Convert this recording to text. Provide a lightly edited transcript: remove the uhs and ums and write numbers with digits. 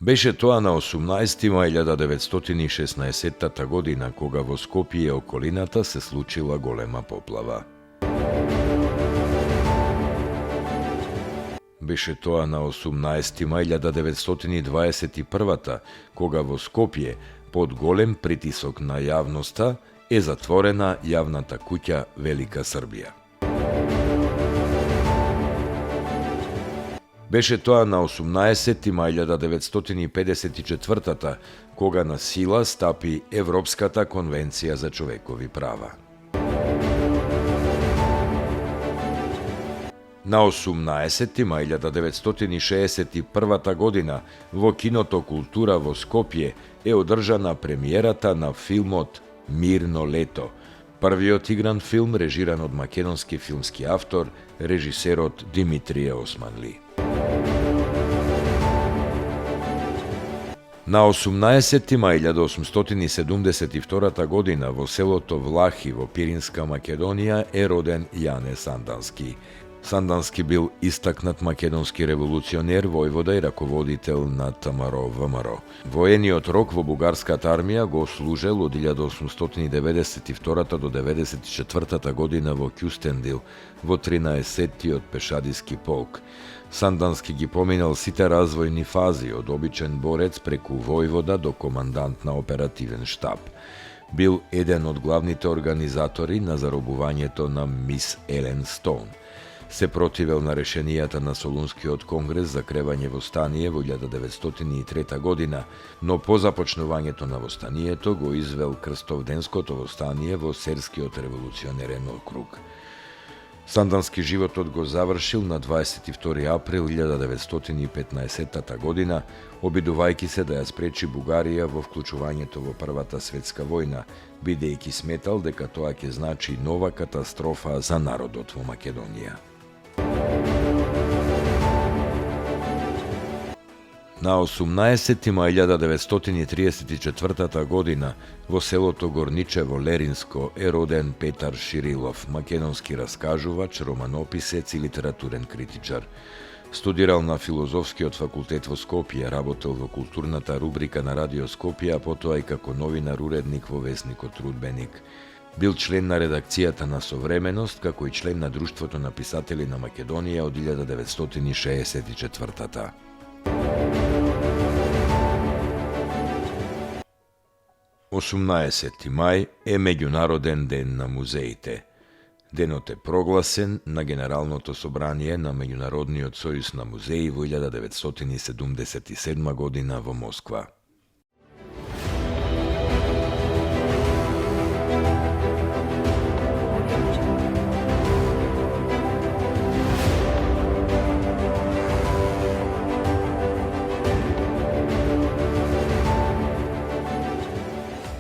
Беше тоа на 18 мај 1916 година, кога во Скопје и околината се случила голема поплава. Беше тоа на 18 мај 1921 кога во Скопје, под голем притисок на јавноста, е затворена јавната куќа Велика Србија. Беше тоа на 18 мај 1954 кога на сила стапи Европската конвенција за човекови права. На 18 мај 1961 година во киното Култура во Скопје е одржана премиерата на филмот Мирно лето, првиот игран филм режиран од македонски филмски автор, режисерот Димитрije Османли. На 18 мај 1872 година во селото Влахи во Пиринска Македонија е роден Јане Сандански. Сандански бил истакнат македонски револуционер, војвода и раководител на ВМРО ВМРО. Воениот рок во бугарската армија го служел од 1892 до 1994 година во Кюстендил, во 13-тиот пешадиски полк. Сандански ги поминал сите развојни фази, од обичен борец преку војвода до командант на оперативен штаб. Бил еден од главните организатори на заробувањето на мис Елен Стоун. Се противел на решенијата на Солунскиот конгрес за кревање востание во 1903 година, но по започнувањето на востанието го извел крстовденското востание во Серскиот револуционерен округ. Сандански животот го завршил на 22 април 1915 година, обидувајќи се да ја спречи Бугарија во вклучувањето во Првата светска војна, бидејќи сметал дека тоа ќе значи нова катастрофа за народот во Македонија. На 18 мај 1934 година во селото Горничево, Леринско, е роден Петар Ширилов, македонски раскажувач, романописец и литературен критичар. Студирал на Филозофскиот факултет во Скопје, работел во културната рубрика на Радио Скопје, а потоа и како новинар уредник во весникот Трудбеник. Бил член на редакцијата на Современост, како и член на Друштвото на писатели на Македонија од 1964. 18 мај е Меѓународен ден на музеите. Денот е прогласен на Генералното собрание на Меѓународниот сојуз на музеи во 1977 година во Москва.